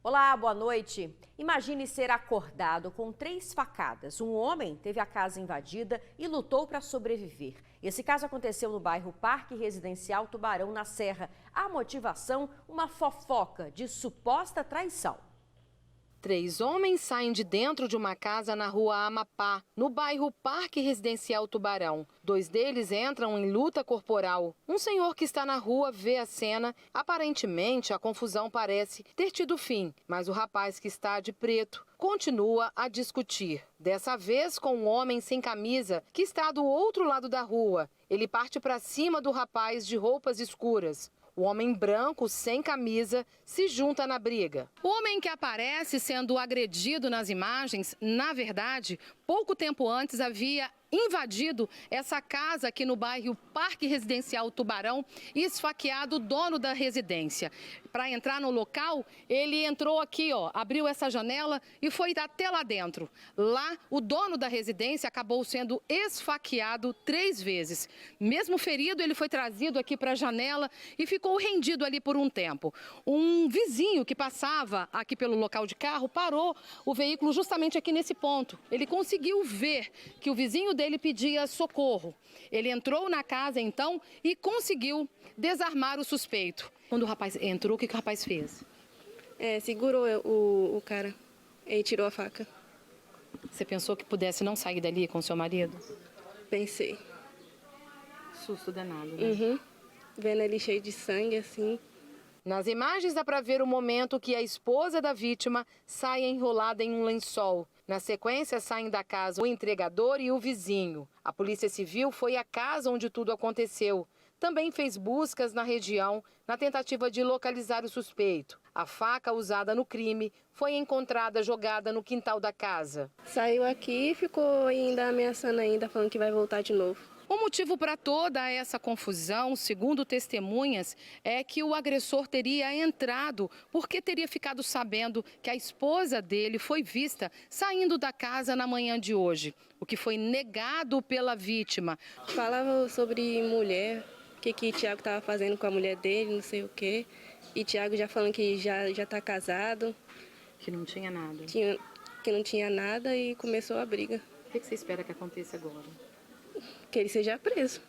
Olá, boa noite. Imagine ser acordado com 3 facadas. Um homem teve a casa invadida e lutou para sobreviver. Esse caso aconteceu no bairro Parque Residencial Tubarão, na Serra. A motivação, uma fofoca de suposta traição. 3 homens saem de dentro de uma casa na rua Amapá, no bairro Parque Residencial Tubarão. 2 deles entram em luta corporal. Um senhor que está na rua vê a cena. Aparentemente, a confusão parece ter tido fim, mas o rapaz que está de preto continua a discutir. Dessa vez com um homem sem camisa que está do outro lado da rua. Ele parte para cima do rapaz de roupas escuras. O homem branco, sem camisa, se junta na briga. O homem que aparece sendo agredido nas imagens, na verdade, pouco tempo antes havia invadido essa casa aqui no bairro Parque Residencial Tubarão e esfaqueado o dono da residência. Para entrar no local, ele entrou aqui, abriu essa janela e foi até lá dentro. Lá, o dono da residência acabou sendo esfaqueado 3 vezes. Mesmo ferido, ele foi trazido aqui para a janela e ficou rendido ali por um tempo. Um vizinho que passava aqui pelo local de carro parou o veículo justamente aqui nesse ponto. Ele conseguiu ver que o vizinho dele pedia socorro. Ele entrou na casa então e conseguiu desarmar o suspeito. Quando o rapaz entrou, o que o rapaz fez? Segurou o cara e tirou a faca. Você pensou que pudesse não sair dali com seu marido? Pensei. Susto danado, né? Uhum. Vendo ele cheio de sangue assim. Nas imagens dá para ver o momento que a esposa da vítima sai enrolada em um lençol. Na sequência, saem da casa o entregador e o vizinho. A Polícia Civil foi à casa onde tudo aconteceu. Também fez buscas na região na tentativa de localizar o suspeito. A faca usada no crime foi encontrada jogada no quintal da casa. Saiu aqui e ficou ainda ameaçando ainda, falando que vai voltar de novo. O motivo para toda essa confusão, segundo testemunhas, é que o agressor teria entrado porque teria ficado sabendo que a esposa dele foi vista saindo da casa na manhã de hoje, o que foi negado pela vítima. Falava sobre mulher, o que Tiago estava fazendo com a mulher dele, não sei o quê. E Tiago já falando que já está casado. Que não tinha nada. Que não tinha nada e começou a briga. O que você espera que aconteça agora? Que ele seja preso.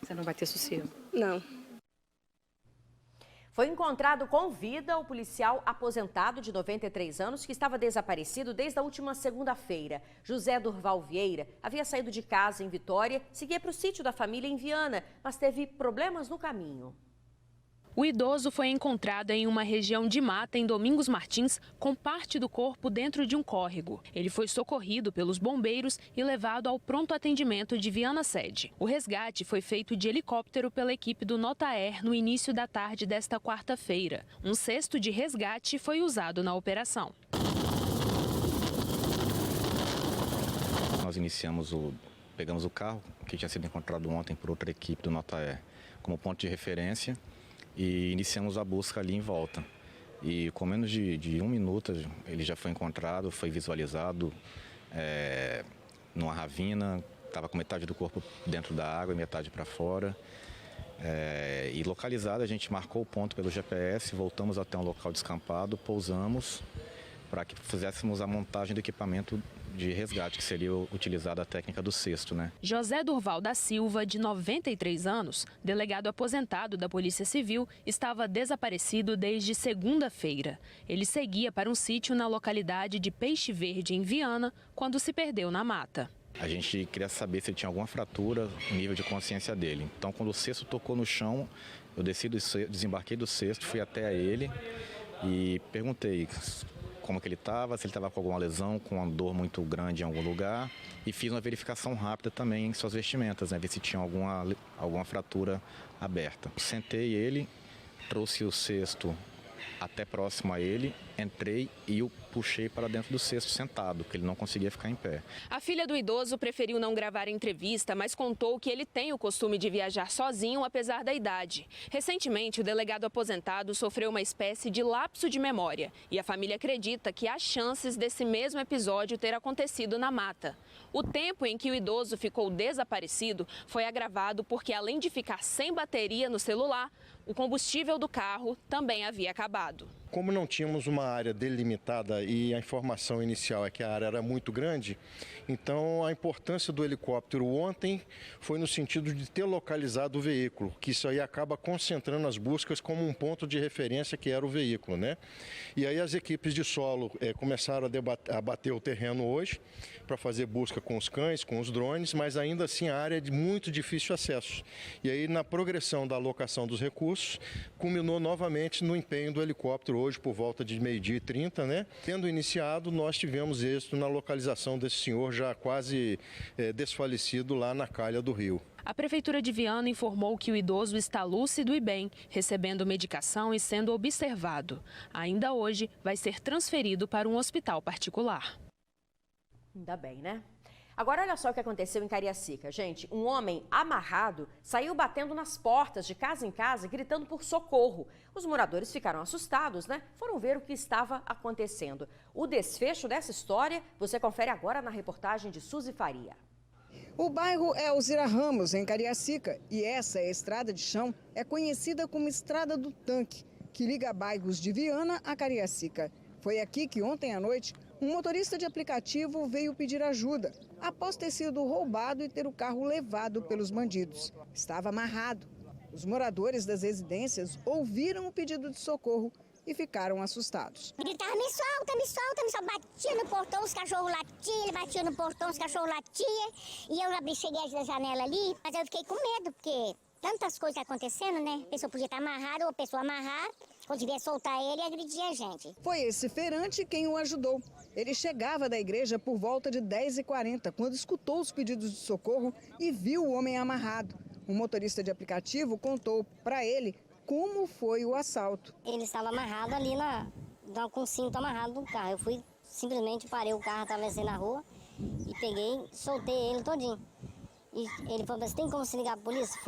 Você não vai ter sossego? Não. Foi encontrado com vida o policial aposentado de 93 anos que estava desaparecido desde a última segunda-feira. José Durval Vieira havia saído de casa em Vitória, seguia para o sítio da família em Viana, mas teve problemas no caminho. O idoso foi encontrado em uma região de mata em Domingos Martins, com parte do corpo dentro de um córrego. Ele foi socorrido pelos bombeiros e levado ao pronto atendimento de Viana Sede. O resgate foi feito de helicóptero pela equipe do Notaer no início da tarde desta quarta-feira. Um cesto de resgate foi usado na operação. Nós pegamos o carro que tinha sido encontrado ontem por outra equipe do Notaer como ponto de referência e iniciamos a busca ali em volta. E com menos de 1 minuto ele já foi encontrado, foi visualizado numa ravina, estava com metade do corpo dentro da água e metade para fora. E localizado, a gente marcou o ponto pelo GPS, voltamos até um local descampado, pousamos para que fizéssemos a montagem do equipamento de resgate, que seria utilizada a técnica do cesto, né? José Durval da Silva, de 93 anos, delegado aposentado da Polícia Civil, estava desaparecido desde segunda-feira. Ele seguia para um sítio na localidade de Peixe Verde, em Viana, quando se perdeu na mata. A gente queria saber se ele tinha alguma fratura, o nível de consciência dele. Então, quando o cesto tocou no chão, eu desembarquei do cesto, fui até ele e perguntei como que ele estava, se ele estava com alguma lesão, com uma dor muito grande em algum lugar. E fiz uma verificação rápida também em suas vestimentas, ver se tinha alguma fratura aberta. Sentei ele, trouxe o cesto até próximo a ele, entrei e o puxei para dentro do cesto sentado, porque ele não conseguia ficar em pé. A filha do idoso preferiu não gravar a entrevista, mas contou que ele tem o costume de viajar sozinho, apesar da idade. Recentemente, o delegado aposentado sofreu uma espécie de lapso de memória e a família acredita que há chances desse mesmo episódio ter acontecido na mata. O tempo em que o idoso ficou desaparecido foi agravado porque, além de ficar sem bateria no celular, o combustível do carro também havia acabado. Como não tínhamos uma área delimitada e a informação inicial é que a área era muito grande, então a importância do helicóptero ontem foi no sentido de ter localizado o veículo, que isso aí acaba concentrando as buscas como um ponto de referência que era o veículo, né? E aí as equipes de solo começaram a bater o terreno hoje para fazer busca com os cães, com os drones, mas ainda assim a área é de muito difícil acesso. E aí na progressão da alocação dos recursos, culminou novamente no empenho do helicóptero hoje por volta de 12h30, né? Tendo iniciado, nós tivemos êxito na localização desse senhor já quase desfalecido lá na calha do rio. A Prefeitura de Viana informou que o idoso está lúcido e bem, recebendo medicação e sendo observado. Ainda hoje, vai ser transferido para um hospital particular. Ainda bem, né? Agora, olha só o que aconteceu em Cariacica. Gente, um homem amarrado saiu batendo nas portas de casa em casa, gritando por socorro. Os moradores ficaram assustados, né? Foram ver o que estava acontecendo. O desfecho dessa história você confere agora na reportagem de Suzy Faria. O bairro é Alzira Ramos, em Cariacica, e essa estrada de chão é conhecida como Estrada do Tanque, que liga bairros de Viana a Cariacica. Foi aqui que ontem à noite um motorista de aplicativo veio pedir ajuda, após ter sido roubado e ter o carro levado pelos bandidos. Estava amarrado. Os moradores das residências ouviram o pedido de socorro e ficaram assustados. Gritava, me solta, me solta, me solta. Batia no portão, os cachorros latiam, batia no portão, os cachorros latiam. E eu abri, cheguei da janela ali, mas eu fiquei com medo, porque tantas coisas acontecendo, né? A pessoa podia estar amarrada ou a pessoa amarrar, quando tiver soltar ele e agredir a gente. Foi esse feirante quem o ajudou. Ele chegava da igreja por volta de 10h40, quando escutou os pedidos de socorro e viu o homem amarrado. Um motorista de aplicativo contou para ele como foi o assalto. Ele estava amarrado ali com o cinto amarrado no carro. Eu simplesmente parei o carro, atravessei na rua e peguei, soltei ele todinho. E ele falou, mas tem como se ligar para a polícia?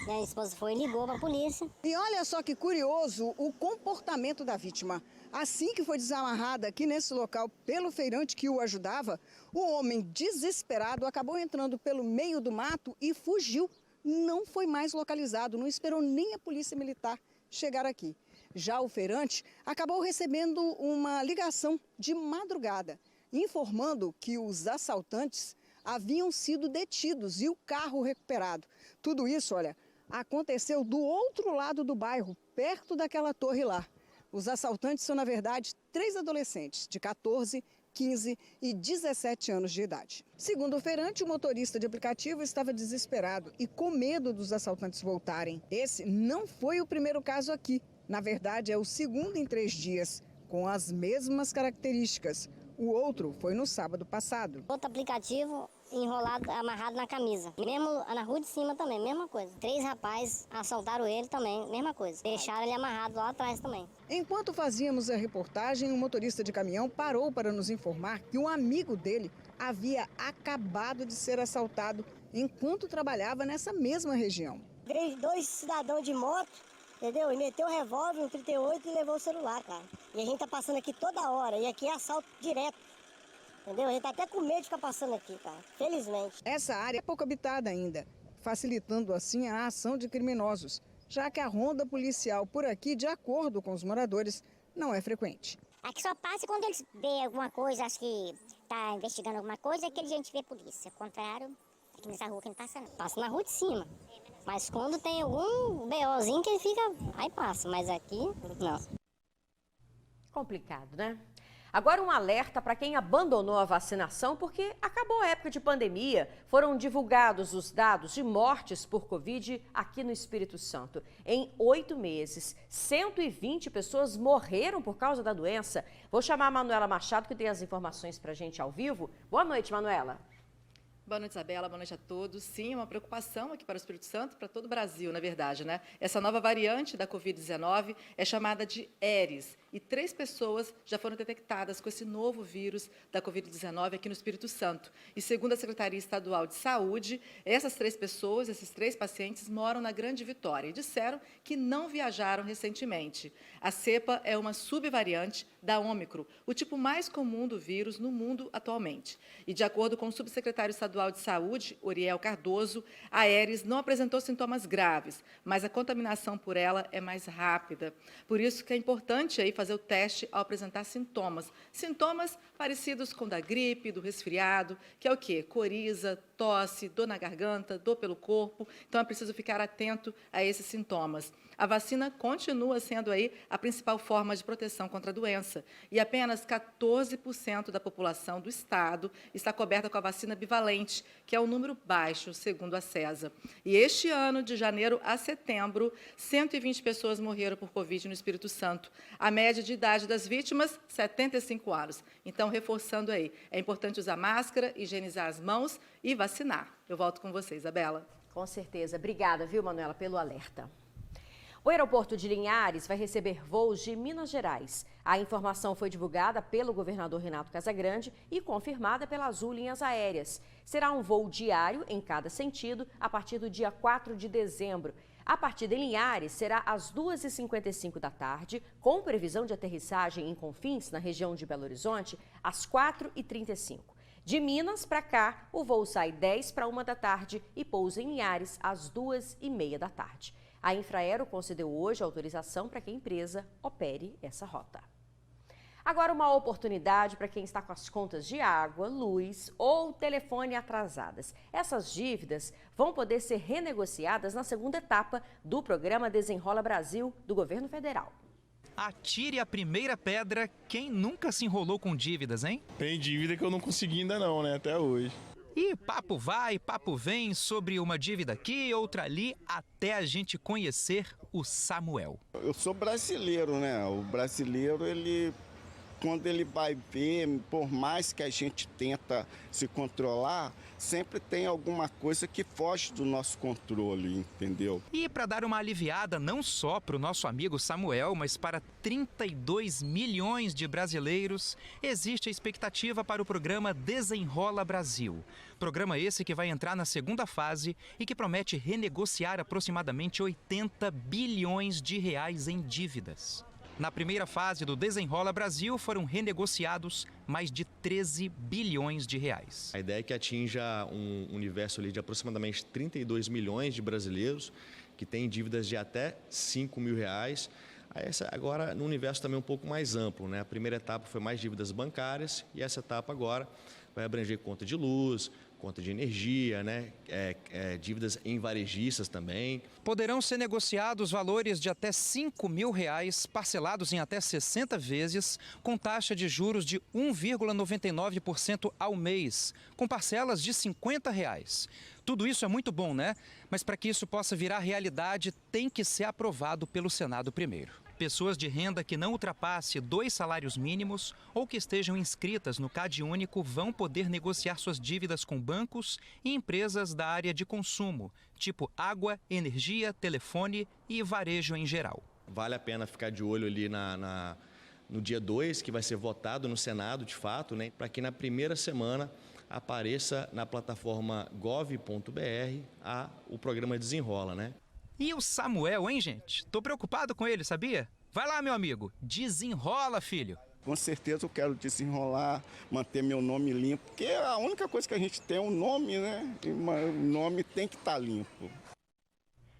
Minha esposa foi e ligou para a polícia. E olha só que curioso o comportamento da vítima. Assim que foi desamarrada aqui nesse local pelo feirante que o ajudava, o homem desesperado acabou entrando pelo meio do mato e fugiu. Não foi mais localizado, não esperou nem a polícia militar chegar aqui. Já o feirante acabou recebendo uma ligação de madrugada, informando que os assaltantes haviam sido detidos e o carro recuperado. Tudo isso, olha, aconteceu do outro lado do bairro, perto daquela torre lá. Os assaltantes são, na verdade, 3 adolescentes de 14, 15 e 17 anos de idade. Segundo o feirante, o motorista de aplicativo estava desesperado e com medo dos assaltantes voltarem. Esse não foi o primeiro caso aqui. Na verdade, é o segundo em 3 dias, com as mesmas características. O outro foi no sábado passado. Outro aplicativo enrolado, amarrado na camisa. Mesmo na rua de cima também, mesma coisa. 3 rapazes assaltaram ele também, mesma coisa. Deixaram ele amarrado lá atrás também. Enquanto fazíamos a reportagem, um motorista de caminhão parou para nos informar que um amigo dele havia acabado de ser assaltado enquanto trabalhava nessa mesma região. 2 cidadãos de moto, entendeu? E meteu o revólver, um 38 e levou o celular, cara. E a gente tá passando aqui toda hora, e aqui é assalto direto. Entendeu? A gente tá até com medo de ficar passando aqui, cara. Felizmente. Essa área é pouco habitada ainda, facilitando assim a ação de criminosos, já que a ronda policial por aqui, de acordo com os moradores, não é frequente. Aqui só passa quando eles veem alguma coisa, acho que tá investigando alguma coisa, é que a gente vê polícia. Ao contrário, aqui nessa rua que não passa não. Passa na rua de cima. Mas quando tem algum BOzinho que ele fica, aí passa, mas aqui não. Complicado, né? Agora um alerta para quem abandonou a vacinação porque acabou a época de pandemia. Foram divulgados os dados de mortes por Covid aqui no Espírito Santo. Em 8 meses, 120 pessoas morreram por causa da doença. Vou chamar a Manuela Machado, que tem as informações para a gente ao vivo. Boa noite, Manuela. Boa noite, Isabela. Boa noite a todos. Sim, é uma preocupação aqui para o Espírito Santo, para todo o Brasil, na verdade, né? Essa nova variante da Covid-19 é chamada de Aedes. E 3 pessoas já foram detectadas com esse novo vírus da Covid-19 aqui no Espírito Santo. E segundo a Secretaria Estadual de Saúde, essas 3 pessoas, esses 3 pacientes, moram na Grande Vitória e disseram que não viajaram recentemente. A cepa é uma subvariante da Ômicron, o tipo mais comum do vírus no mundo atualmente. E de acordo com o subsecretário estadual de Saúde, Oriel Cardoso, a Aedes não apresentou sintomas graves, mas a contaminação por ela é mais rápida. Por isso que é importante aí fazer fazer o teste ao apresentar sintomas. Sintomas parecidos com da gripe, do resfriado, que é o quê? Coriza, tosse, dor na garganta, dor pelo corpo. Então, é preciso ficar atento a esses sintomas. A vacina continua sendo aí a principal forma de proteção contra a doença. E apenas 14% da população do estado está coberta com a vacina bivalente, que é um número baixo, segundo a CESA. E este ano, de janeiro a setembro, 120 pessoas morreram por Covid no Espírito Santo. A média de idade das vítimas, 75 anos. Então, reforçando aí, é importante usar máscara, higienizar as mãos e vacinar. Eu volto com você, Isabela. Com certeza. Obrigada, viu, Manuela, pelo alerta. O aeroporto de Linhares vai receber voos de Minas Gerais. A informação foi divulgada pelo governador Renato Casagrande e confirmada pela Azul Linhas Aéreas. Será um voo diário em cada sentido a partir do dia 4 de dezembro. A partida em Linhares será às 2h55 da tarde, com previsão de aterrissagem em Confins, na região de Belo Horizonte, às 4h35. De Minas para cá, o voo sai 10 para 1 da tarde e pousa em Linhares às 2h30 da tarde. A Infraero concedeu hoje autorização para que a empresa opere essa rota. Agora, uma oportunidade para quem está com as contas de água, luz ou telefone atrasadas. Essas dívidas vão poder ser renegociadas na segunda etapa do programa Desenrola Brasil do governo federal. Atire a primeira pedra quem nunca se enrolou com dívidas, hein? Tem dívida que eu não consegui ainda não, né? Até hoje. E papo vai, papo vem sobre uma dívida aqui, outra ali, até a gente conhecer o Samuel. Eu sou brasileiro, né? O brasileiro, quando ele vai ver, por mais que a gente tenta se controlar, sempre tem alguma coisa que foge do nosso controle, entendeu? E para dar uma aliviada não só para o nosso amigo Samuel, mas para 32 milhões de brasileiros, existe a expectativa para o programa Desenrola Brasil. Programa esse que vai entrar na segunda fase e que promete renegociar aproximadamente 80 bilhões de reais em dívidas. Na primeira fase do Desenrola Brasil foram renegociados mais de 13 bilhões de reais. A ideia é que atinja um universo ali de aproximadamente 32 milhões de brasileiros que têm dívidas de até 5 mil reais. Agora, no universo também um pouco mais amplo, né? A primeira etapa foi mais dívidas bancárias e essa etapa agora vai abranger conta de luz, conta de energia, né? Dívidas em varejistas também. Poderão ser negociados valores de até 5 mil reais, parcelados em até 60 vezes, com taxa de juros de 1,99% ao mês, com parcelas de 50 reais. Tudo isso é muito bom, né? Mas para que isso possa virar realidade, tem que ser aprovado pelo Senado primeiro. Pessoas de renda que não ultrapasse 2 salários mínimos ou que estejam inscritas no CadÚnico vão poder negociar suas dívidas com bancos e empresas da área de consumo, tipo água, energia, telefone e varejo em geral. Vale a pena ficar de olho ali no dia 2, que vai ser votado no Senado, de fato, né? Para que na primeira semana apareça na plataforma gov.br o programa Desenrola, né? E o Samuel, hein, gente? Tô preocupado com ele, sabia? Vai lá, meu amigo, desenrola, filho. Com certeza eu quero desenrolar, manter meu nome limpo, porque a única coisa que a gente tem é o nome, né? E o nome tem que estar limpo.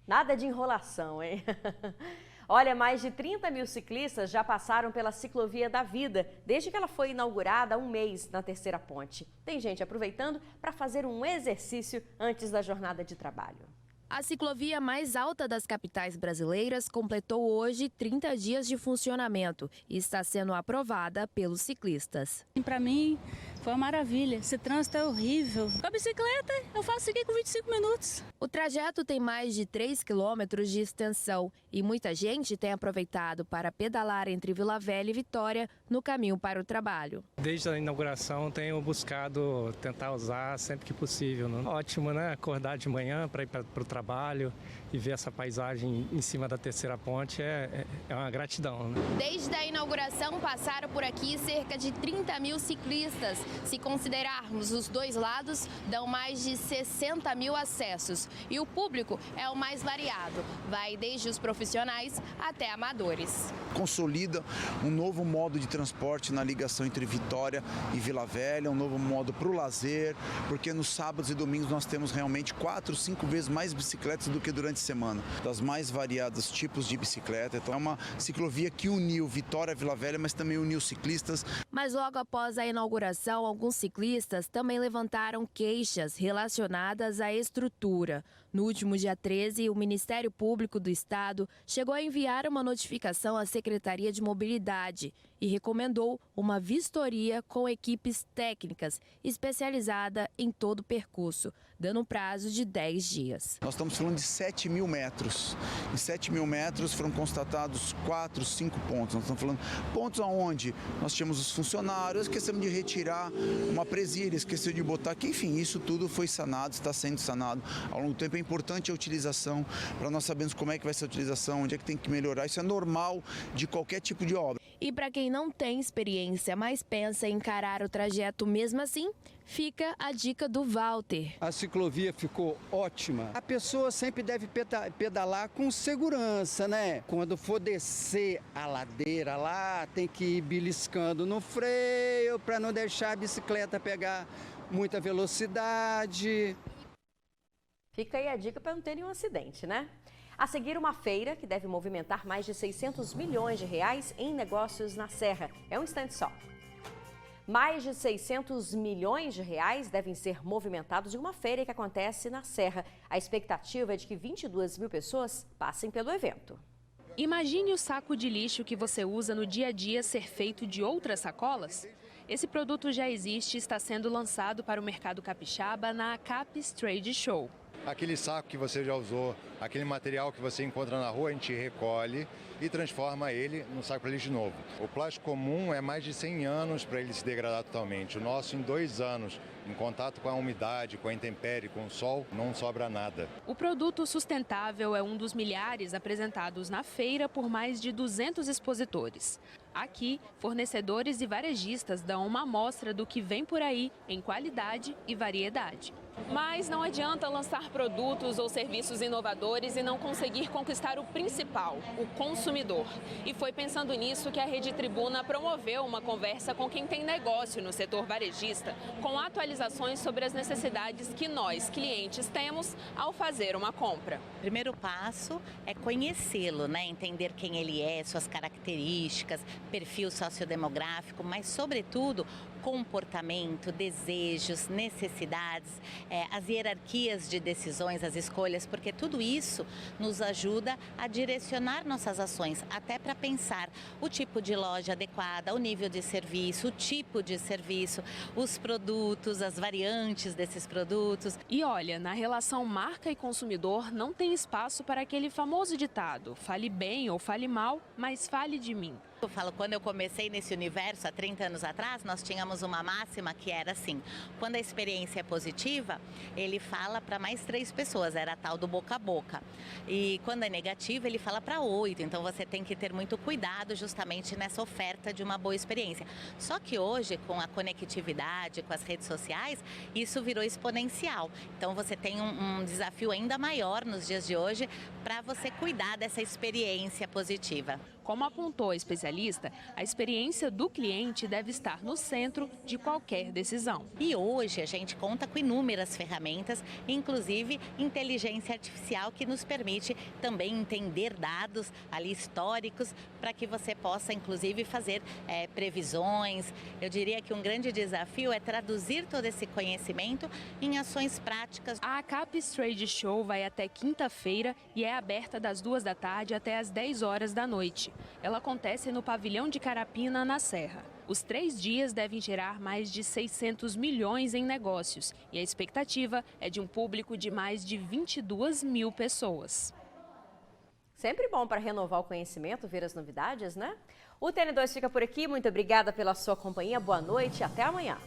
Nada de enrolação, hein? Olha, mais de 30 mil ciclistas já passaram pela Ciclovia da Vida, desde que ela foi inaugurada há um mês na Terceira Ponte. Tem gente aproveitando para fazer um exercício antes da jornada de trabalho. A ciclovia mais alta das capitais brasileiras completou hoje 30 dias de funcionamento e está sendo aprovada pelos ciclistas. Para mim foi uma maravilha, esse trânsito é horrível. Com a bicicleta eu faço isso aqui com 25 minutos. O trajeto tem mais de 3 quilômetros de extensão e muita gente tem aproveitado para pedalar entre Vila Velha e Vitória no caminho para o trabalho. Desde a inauguração tenho buscado tentar usar sempre que possível. Né? Ótimo, né? Acordar de manhã para ir para o trabalho e ver essa paisagem em cima da Terceira Ponte é uma gratidão. Né? Desde a inauguração passaram por aqui cerca de 30 mil ciclistas Se considerarmos os dois lados, dão mais de 60 mil acessos. E o público é o mais variado, vai desde os profissionais até amadores. Consolida um novo modo de transporte na ligação entre Vitória e Vila Velha, um novo modo para o lazer, porque nos sábados e domingos nós temos realmente 4, 5 vezes mais bicicletas do que durante a semana, das mais variados tipos de bicicleta. Então é uma ciclovia que uniu Vitória a Vila Velha, mas também uniu ciclistas. Mas logo após a inauguração, alguns ciclistas também levantaram queixas relacionadas à estrutura. No último dia 13, o Ministério Público do Estado chegou a enviar uma notificação à Secretaria de Mobilidade e recomendou uma vistoria com equipes técnicas especializada em todo o percurso, dando um prazo de 10 dias. Nós estamos falando de 7 mil metros. Em 7 mil metros foram constatados 4, 5 pontos. Nós estamos falando pontos onde nós tínhamos os funcionários, esquecemos de retirar uma presilha, esqueceu de botar aqui, enfim, isso tudo foi sanado, está sendo sanado ao longo do tempo. É importante a utilização, para nós sabermos como é que vai ser a utilização, onde é que tem que melhorar. Isso é normal de qualquer tipo de obra. E para quem não tem experiência, mas pensa em encarar o trajeto mesmo assim, fica a dica do Walter. A ciclovia ficou ótima. A pessoa sempre deve pedalar com segurança, né? Quando for descer a ladeira lá, tem que ir beliscando no freio para não deixar a bicicleta pegar muita velocidade. Fica aí a dica para não ter nenhum acidente, né? A seguir, uma feira que deve movimentar mais de 600 milhões de reais em negócios na Serra. É um instante só. Mais de 600 milhões de reais devem ser movimentados em uma feira que acontece na Serra. A expectativa é de que 22 mil pessoas passem pelo evento. Imagine o saco de lixo que você usa no dia a dia ser feito de outras sacolas. Esse produto já existe e está sendo lançado para o mercado capixaba na Capes Trade Show. Aquele saco que você já usou, aquele material que você encontra na rua, a gente recolhe e transforma ele num saco para lixo novo. O plástico comum é mais de 100 anos para ele se degradar totalmente. O nosso, em 2 anos, em contato com a umidade, com a intempérie, com o sol, não sobra nada. O produto sustentável é um dos milhares apresentados na feira por mais de 200 expositores. Aqui, fornecedores e varejistas dão uma amostra do que vem por aí em qualidade e variedade. Mas não adianta lançar produtos ou serviços inovadores e não conseguir conquistar o principal, o consumidor. E foi pensando nisso que a Rede Tribuna promoveu uma conversa com quem tem negócio no setor varejista, com atualizações sobre as necessidades que nós, clientes, temos ao fazer uma compra. O primeiro passo é conhecê-lo, né? Entender quem ele é, suas características, perfil sociodemográfico, mas, sobretudo, comportamento, desejos, necessidades, as hierarquias de decisões, as escolhas, porque tudo isso nos ajuda a direcionar nossas ações, até para pensar o tipo de loja adequada, o nível de serviço, o tipo de serviço, os produtos, as variantes desses produtos. E olha, na relação marca e consumidor não tem espaço para aquele famoso ditado: fale bem ou fale mal, mas fale de mim. Eu falo, quando eu comecei nesse universo, há 30 anos atrás, nós tínhamos uma máxima que era assim: quando a experiência é positiva, ele fala para mais 3 pessoas, era a tal do boca a boca. E quando é negativa, ele fala para 8, então você tem que ter muito cuidado justamente nessa oferta de uma boa experiência. Só que hoje, com a conectividade, com as redes sociais, isso virou exponencial. Então você tem um desafio ainda maior nos dias de hoje para você cuidar dessa experiência positiva. Como apontou a especialista, a experiência do cliente deve estar no centro de qualquer decisão. E hoje a gente conta com inúmeras ferramentas, inclusive inteligência artificial, que nos permite também entender dados ali históricos para que você possa, inclusive, fazer previsões. Eu diria que um grande desafio é traduzir todo esse conhecimento em ações práticas. A Capes Trade Show vai até quinta-feira e é aberta das 2 da tarde até as 10 horas da noite. Ela acontece no pavilhão de Carapina, na Serra. Os 3 dias devem gerar mais de 600 milhões em negócios e a expectativa é de um público de mais de 22 mil pessoas. Sempre bom para renovar o conhecimento, ver as novidades, né? O TN2 fica por aqui. Muito obrigada pela sua companhia. Boa noite e até amanhã.